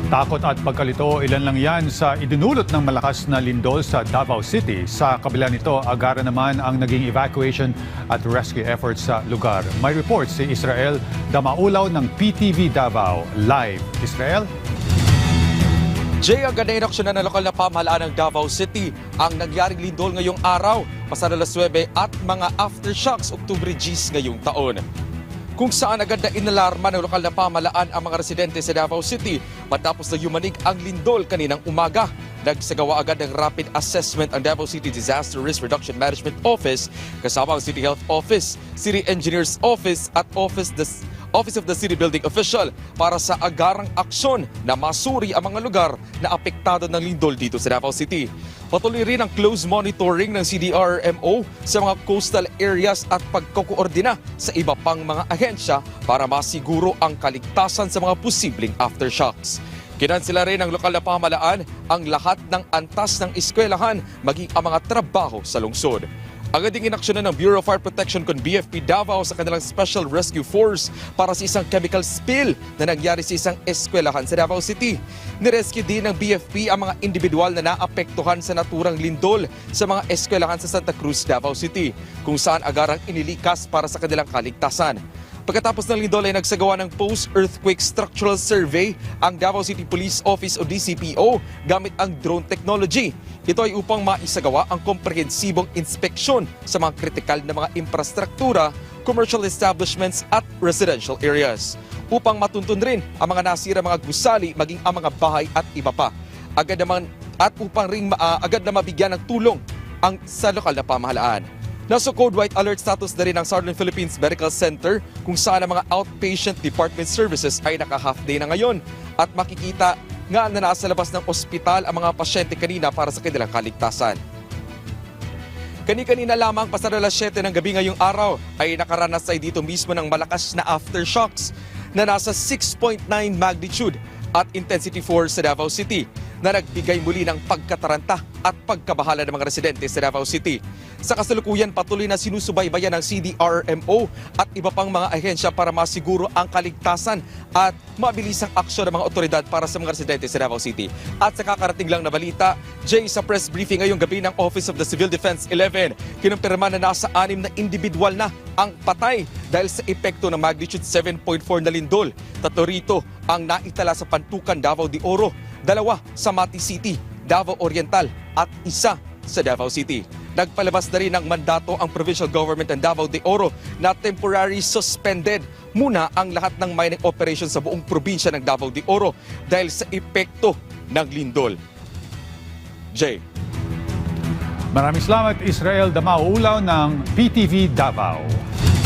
Takot at pagkalito, ilan lang yan sa idinulot ng malakas na lindol sa Davao City. Sa kabila nito, agara naman ang naging evacuation at rescue efforts sa lugar. May report si Israel Damaulaw ng PTV Davao. Live, Israel? Jay, ang ganda inaksyonan ng lokal na pamahalaan ng Davao City ang nangyaring lindol ngayong araw, pasado alas 9 at mga aftershocks Oktubre Gs ngayong taon. Kung saan agad na inalarma ng lokal na pamahalaan ang mga residente sa Davao City matapos na yumanig ang lindol kaninang umaga. Nagsagawa agad ng rapid assessment ang Davao City Disaster Risk Reduction Management Office kasama ang City Health Office, City Engineers Office at Office of the City Building Official para sa agarang aksyon na masuri ang mga lugar na apektado ng lindol dito sa Davao City. Patuloy rin ang close monitoring ng CDRMO sa mga coastal areas at pagkokoordina sa iba pang mga ahensya para masiguro ang kaligtasan sa mga posibleng aftershocks. Kinansela rin ng lokal na pamahalaan ang lahat ng antas ng eskwelahan maging ang mga trabaho sa lungsod. Agad ding inaksyonan ng Bureau of Fire Protection con BFP Davao sa kanilang Special Rescue Force para sa isang chemical spill na nangyari sa isang eskwelahan sa Davao City. Nirescue din ng BFP ang mga individual na naapektuhan sa naturang lindol sa mga eskwelahan sa Santa Cruz, Davao City, kung saan agarang inilikas para sa kanilang kaligtasan. Pagkatapos ng lindol ay nagsagawa ng Post-Earthquake Structural Survey ang Davao City Police Office o DCPO gamit ang drone technology. Ito ay upang maisagawa ang komprehensibong inspeksyon sa mga kritikal na mga infrastruktura, commercial establishments at residential areas. Upang matuntun rin ang mga nasira mga gusali maging ang mga bahay at iba pa. Agad na mabigyan ng tulong ang sa lokal na pamahalaan. Nasa Code White Alert status na rin ang Southern Philippines Medical Center kung saan ang mga outpatient department services ay naka-half day na ngayon at makikita nga na nasa labas ng ospital ang mga pasyente kanina para sa kanilang kaligtasan. Kani-kanina lamang pasado alas 7 ng gabi ngayong araw ay nakaranas ay dito mismo ng malakas na aftershocks na nasa 6.9 magnitude at intensity 4 sa Davao City na nagbigay muli ng pagkataranta at pagkabahala ng mga residente sa Davao City. Sa kasalukuyan, patuloy na sinusubaybayan ng CDRMO at iba pang mga ahensya para masiguro ang kaligtasan at mabilisang aksyon ng mga otoridad para sa mga residente sa Davao City. At sa kakarating lang na balita, Jay, sa press briefing ngayong gabi ng Office of the Civil Defense 11, kinumpirma na nasa 6 na individual na ang patay dahil sa epekto ng magnitude 7.4 na lindol. 3 rito ang naitala sa Pantukan, Davao de Oro, 2 sa Mati City, Davao Oriental at 1 sa Davao City. Nagpalabas na rin ng mandato ang Provincial Government ng Davao de Oro na temporary suspended muna ang lahat ng mining operations sa buong probinsya ng Davao de Oro dahil sa epekto ng lindol. Jay. Maraming salamat, Israel Damaulaw ng PTV Davao.